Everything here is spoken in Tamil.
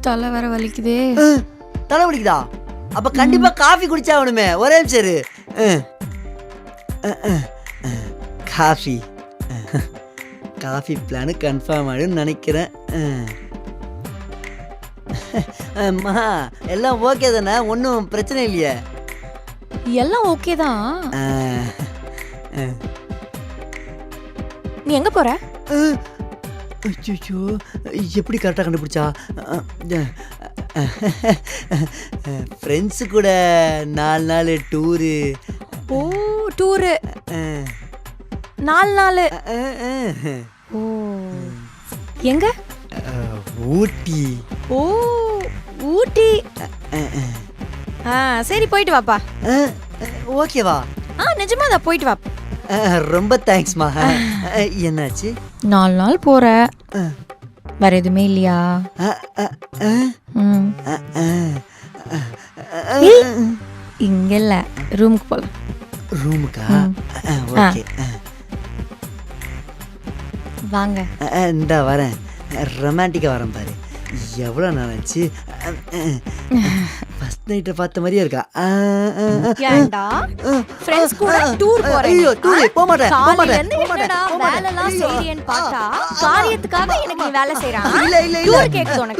தலை வேற வலிக்குதே. தலை வலிக்குதா? அப்ப கண்டிப்பா காஃபி குடிச்சாகணுமே. ஒரே நிமிஷம் இரு. காஃபி காஃபி பிளான் கன்ஃபார்ம் ஆகிடுன்னு நினைக்கிறேன். அம்மா எல்லாம் ஓகே தானே? ஒன்றும் பிரச்சனை இல்லையே? எல்லாம் ஓகே தான். நீ எங்க போற? ஐயோ, எப்படி கரெக்டாக கண்டுபிடிச்சா? ஃப்ரெண்ட்ஸு கூட 4 நாள் டூரு. ஓ, டூரு 4 நாள். ஓ, எங்க? ஊட்டி. ஓ, ஊட்டி. சரி, போயிட்டு வாப்பா. ஓகேவா? நிஜமா தான், போயிட்டு வா. ரொம்ப தேங்க்ஸ்மா. என்னாச்சு? 4 நாள் போற, வேற எதுவுமே இல்லையா? இங்க இல்ல, ரூமுக்கு போலாம். ரூமுக்கா? ஓகே வாங்க. இந்த வரேன். ரொமான்டிக்கா வரேன் பாரு. எவ்வளோ நாள் ஆச்சு. ஃபர்ஸ்ட் நைட்டை பார்த்த மாதிரியே இருக்கா. ஏன்டா ஃப்ரெண்ட்ஸ் கூட டூர் போறேன்? ஐயோ, டூர் போக மாட்டேன். காலையில இருந்து என்னடா வேலைலாம் செய்றேன்னு பார்த்தா காரியத்துக்காக எனக்கு நீ வேலை செய்றான். இல்ல இல்ல இல்ல. டூர் கேக்குது உனக்கு?